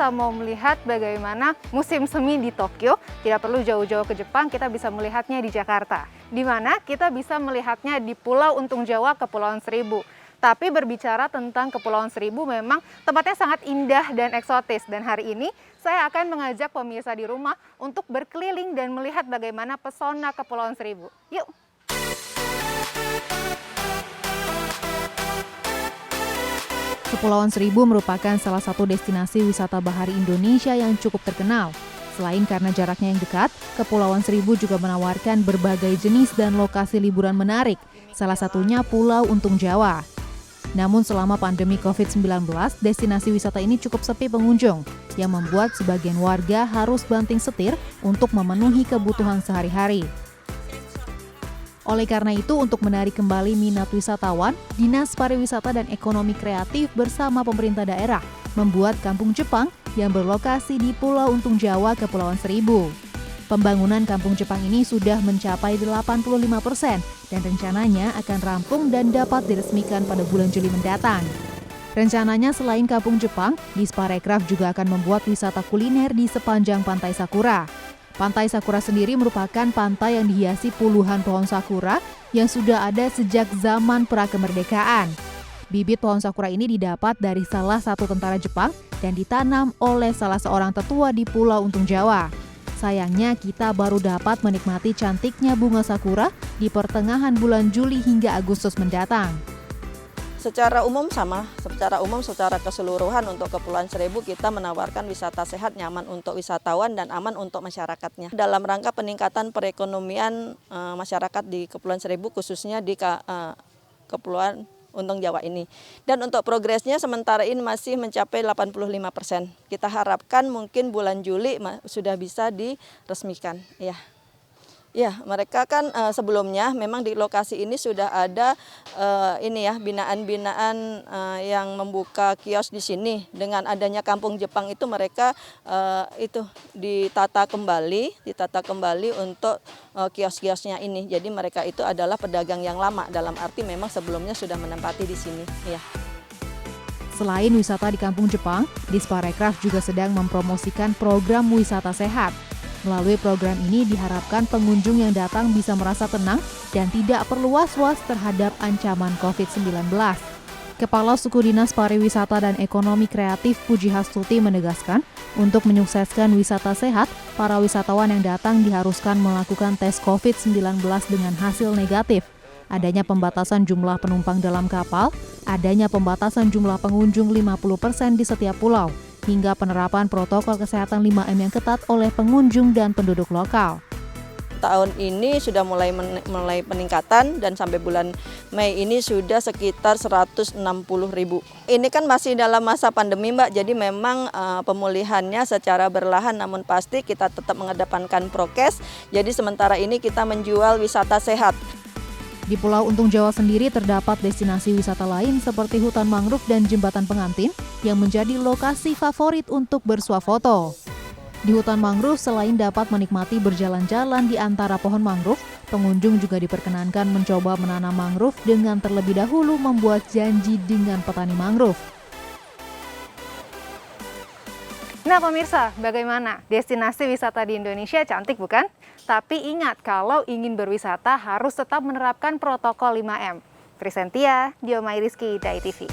pemirsa mau melihat bagaimana musim semi di Tokyo, tidak perlu jauh-jauh ke Jepang, kita bisa melihatnya di Jakarta. Di mana kita bisa melihatnya di Pulau Untung Jawa, Kepulauan Seribu. Tapi berbicara tentang Kepulauan Seribu memang tempatnya sangat indah dan eksotis. Dan hari ini saya akan mengajak pemirsa di rumah untuk berkeliling dan melihat bagaimana pesona Kepulauan Seribu. Yuk! Kepulauan Seribu merupakan salah satu destinasi wisata bahari Indonesia yang cukup terkenal. Selain karena jaraknya yang dekat, Kepulauan Seribu juga menawarkan berbagai jenis dan lokasi liburan menarik, salah satunya Pulau Untung Jawa. Namun selama pandemi COVID-19, destinasi wisata ini cukup sepi pengunjung, yang membuat sebagian warga harus banting setir untuk memenuhi kebutuhan sehari-hari. Oleh karena itu, untuk menarik kembali minat wisatawan, Dinas Pariwisata dan Ekonomi Kreatif bersama pemerintah daerah membuat Kampung Jepang yang berlokasi di Pulau Untung Jawa, Kepulauan Seribu. Pembangunan Kampung Jepang ini sudah mencapai 85% dan rencananya akan rampung dan dapat diresmikan pada bulan Juli mendatang. Rencananya selain Kampung Jepang, Disparekraf juga akan membuat wisata kuliner di sepanjang Pantai Sakura. Pantai Sakura sendiri merupakan pantai yang dihiasi puluhan pohon sakura yang sudah ada sejak zaman prakemerdekaan. Bibit pohon sakura ini didapat dari salah satu tentara Jepang dan ditanam oleh salah seorang tetua di Pulau Untung Jawa. Sayangnya kita baru dapat menikmati cantiknya bunga sakura di pertengahan bulan Juli hingga Agustus mendatang. Secara umum secara keseluruhan untuk Kepulauan Seribu kita menawarkan wisata sehat, nyaman untuk wisatawan dan aman untuk masyarakatnya. Dalam rangka peningkatan perekonomian masyarakat di Kepulauan Seribu khususnya di Kepulauan Untung Jawa ini. Dan untuk progresnya sementara ini masih mencapai 85%. Kita harapkan mungkin bulan Juli sudah bisa diresmikan. Ya, mereka kan sebelumnya memang di lokasi ini sudah ada binaan-binaan yang membuka kios di sini. Dengan adanya Kampung Jepang itu mereka ditata kembali untuk kios-kiosnya ini. Jadi mereka itu adalah pedagang yang lama, dalam arti memang sebelumnya sudah menempati di sini. Ya. Selain wisata di Kampung Jepang, Disparekraf juga sedang mempromosikan program wisata sehat. Melalui program ini diharapkan pengunjung yang datang bisa merasa tenang dan tidak perlu was-was terhadap ancaman COVID-19. Kepala Suku Dinas Pariwisata dan Ekonomi Kreatif Pujihastuti menegaskan, untuk menyukseskan wisata sehat, para wisatawan yang datang diharuskan melakukan tes COVID-19 dengan hasil negatif. Adanya pembatasan jumlah penumpang dalam kapal, adanya pembatasan jumlah pengunjung 50% di setiap pulau, hingga penerapan protokol kesehatan 5M yang ketat oleh pengunjung dan penduduk lokal. Tahun ini sudah mulai peningkatan dan sampai bulan Mei ini sudah sekitar 160.000. Ini kan masih dalam masa pandemi, Mbak, jadi memang pemulihannya secara berlahan namun pasti kita tetap mengedepankan prokes. Jadi sementara ini kita menjual wisata sehat. Di Pulau Untung Jawa sendiri terdapat destinasi wisata lain seperti hutan mangrove dan jembatan pengantin yang menjadi lokasi favorit untuk bersuah foto. Di hutan mangrove selain dapat menikmati berjalan-jalan di antara pohon mangrove, pengunjung juga diperkenankan mencoba menanam mangrove dengan terlebih dahulu membuat janji dengan petani mangrove. Nah pemirsa, bagaimana? Destinasi wisata di Indonesia cantik bukan? Tapi ingat, kalau ingin berwisata harus tetap menerapkan protokol 5M. Trisentia, Diomai Rizky, Dai TV.